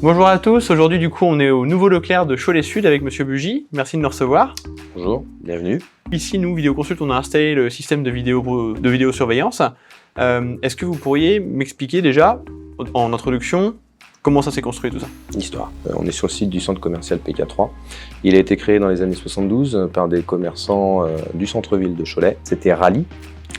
Bonjour à tous, aujourd'hui du coup on est au nouveau Leclerc de Cholet-Sud avec Monsieur Bugy, merci de nous recevoir. Bonjour, bienvenue. Ici nous, Vidéoconsult, on a installé le système de vidéosurveillance. Est-ce que vous pourriez m'expliquer déjà, en introduction, comment ça s'est construit tout ça? L'histoire. On est sur le site du centre commercial PK3. Il a été créé dans les années 72 par des commerçants du centre-ville de Cholet. C'était Rally,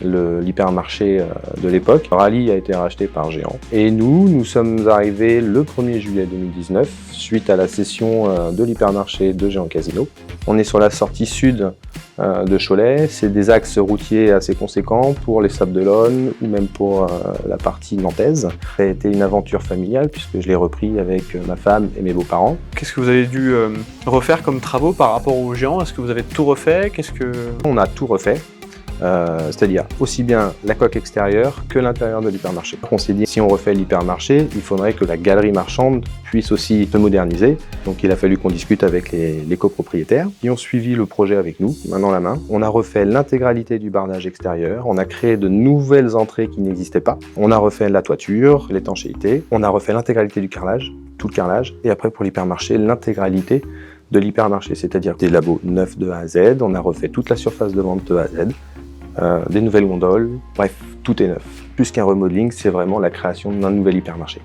l'hypermarché de l'époque. Rally a été racheté par Géant. Et nous sommes arrivés le 1er juillet 2019, suite à la cession de l'hypermarché de Géant Casino. On est sur la sortie sud de Cholet. C'est des axes routiers assez conséquents pour les Sables d'Olonne ou même pour la partie nantaise. Ça a été une aventure familiale puisque je l'ai repris avec ma femme et mes beaux-parents. Qu'est-ce que vous avez dû refaire comme travaux par rapport aux Géants? Est-ce que vous avez tout refait? On a tout refait. C'est-à-dire aussi bien la coque extérieure que l'intérieur de l'hypermarché. On s'est dit, si on refait l'hypermarché, il faudrait que la galerie marchande puisse aussi se moderniser. Donc il a fallu qu'on discute avec les copropriétaires qui ont suivi le projet avec nous, main dans la main. On a refait l'intégralité du bardage extérieur, on a créé de nouvelles entrées qui n'existaient pas. On a refait la toiture, l'étanchéité, on a refait l'intégralité du carrelage, tout le carrelage, et après pour l'hypermarché, l'intégralité de l'hypermarché, c'est-à-dire des labos neufs de A à Z. On a refait toute la surface de vente de A à Z. Des nouvelles gondoles, bref, tout est neuf. Plus qu'un remodeling, c'est vraiment la création d'un nouvel hypermarché.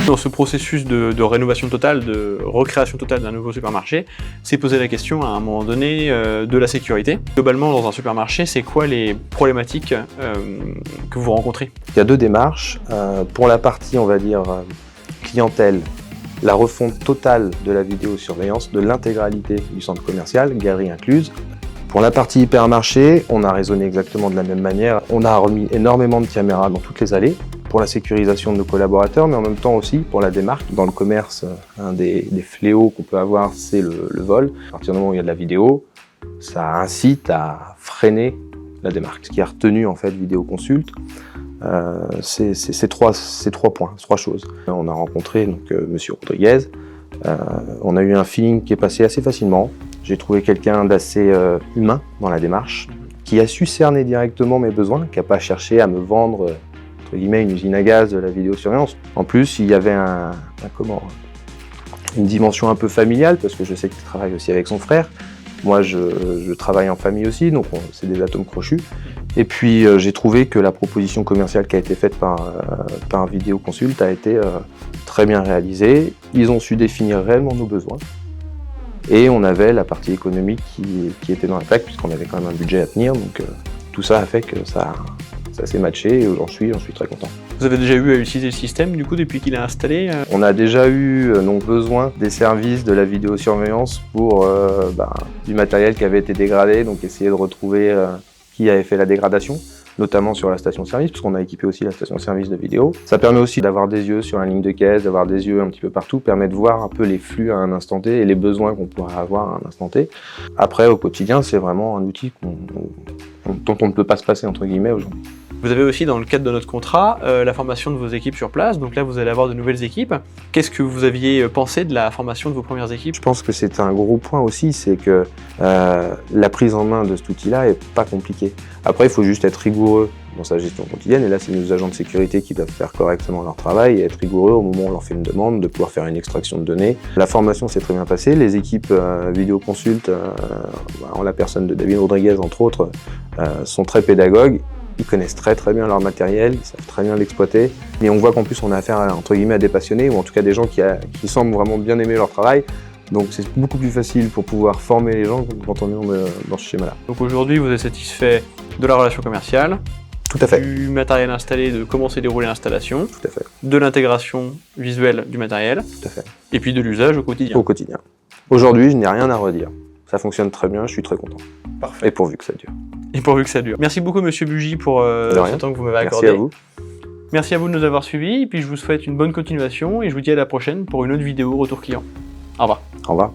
Dans ce processus de rénovation totale, de recréation totale d'un nouveau supermarché, s'est posé la question à un moment donné de la sécurité. Globalement, dans un supermarché, c'est quoi les problématiques que vous rencontrez? Il y a deux démarches. Pour la partie, on va dire, clientèle, la refonte totale de la vidéosurveillance de l'intégralité du centre commercial, galerie incluse. Pour la partie hypermarché, on a raisonné exactement de la même manière. On a remis énormément de caméras dans toutes les allées pour la sécurisation de nos collaborateurs, mais en même temps aussi pour la démarque. Dans le commerce, un des fléaux qu'on peut avoir, c'est le vol. À partir du moment où il y a de la vidéo, ça incite à freiner la démarque. Ce qui a retenu en fait Vidéoconsult, c'est trois points, trois choses. On a rencontré donc Monsieur Rodriguez. On a eu un feeling qui est passé assez facilement. J'ai trouvé quelqu'un d'assez humain dans la démarche, qui a su cerner directement mes besoins, qui n'a pas cherché à me vendre entre guillemets une usine à gaz de la vidéosurveillance. En plus, il y avait une dimension un peu familiale, parce que je sais qu'il travaille aussi avec son frère. Moi, je travaille en famille aussi, donc c'est des atomes crochus. Et puis, j'ai trouvé que la proposition commerciale qui a été faite par Vidéoconsult a été très bien réalisée. Ils ont su définir réellement nos besoins. Et on avait la partie économique qui était dans la plaque, puisqu'on avait quand même un budget à tenir. Donc, tout ça a fait que ça s'est matché, et j'en suis très content. Vous avez déjà eu à utiliser le système du coup depuis qu'il est installé? On a déjà eu besoin des services de la vidéosurveillance pour du matériel qui avait été dégradé, donc essayer de retrouver qui avait fait la dégradation, notamment sur la station-service, puisqu'on a équipé aussi la station-service de vidéo. Ça permet aussi d'avoir des yeux sur la ligne de caisse, d'avoir des yeux un petit peu partout, permet de voir un peu les flux à un instant T et les besoins qu'on pourrait avoir à un instant T. Après, au quotidien, c'est vraiment un outil dont on ne peut pas se passer, entre guillemets, aujourd'hui. Vous avez aussi, dans le cadre de notre contrat, la formation de vos équipes sur place. Donc là, vous allez avoir de nouvelles équipes. Qu'est-ce que vous aviez pensé de la formation de vos premières équipes? Je pense que c'est un gros point aussi, c'est que la prise en main de cet outil-là est pas compliquée. Après, il faut juste être rigoureux dans sa gestion quotidienne. Et là, c'est nos agents de sécurité qui doivent faire correctement leur travail et être rigoureux au moment où on leur fait une demande, de pouvoir faire une extraction de données. La formation s'est très bien passée. Les équipes Vidéoconsult, en la personne de David Rodriguez, entre autres, sont très pédagogues. Ils connaissent très bien leur matériel, ils savent très bien l'exploiter. Et on voit qu'en plus on a affaire entre guillemets à des passionnés, ou en tout cas des gens qui semblent vraiment bien aimer leur travail. Donc c'est beaucoup plus facile pour pouvoir former les gens quand on est dans ce schéma-là. Donc aujourd'hui vous êtes satisfait de la relation commerciale, tout à fait, du matériel installé, de comment s'est déroulée l'installation, tout à fait, de l'intégration visuelle du matériel, tout à fait, et puis de l'usage au quotidien. Au quotidien. Aujourd'hui, je n'ai rien à redire. Ça fonctionne très bien, je suis très content. Parfait. Et pourvu que ça dure. Et pourvu que ça dure. Merci beaucoup Monsieur Bugy pour ce temps que vous m'avez accordé. Merci à vous. Merci à vous de nous avoir suivis, et puis je vous souhaite une bonne continuation, et je vous dis à la prochaine pour une autre vidéo retour client. Au revoir. Au revoir.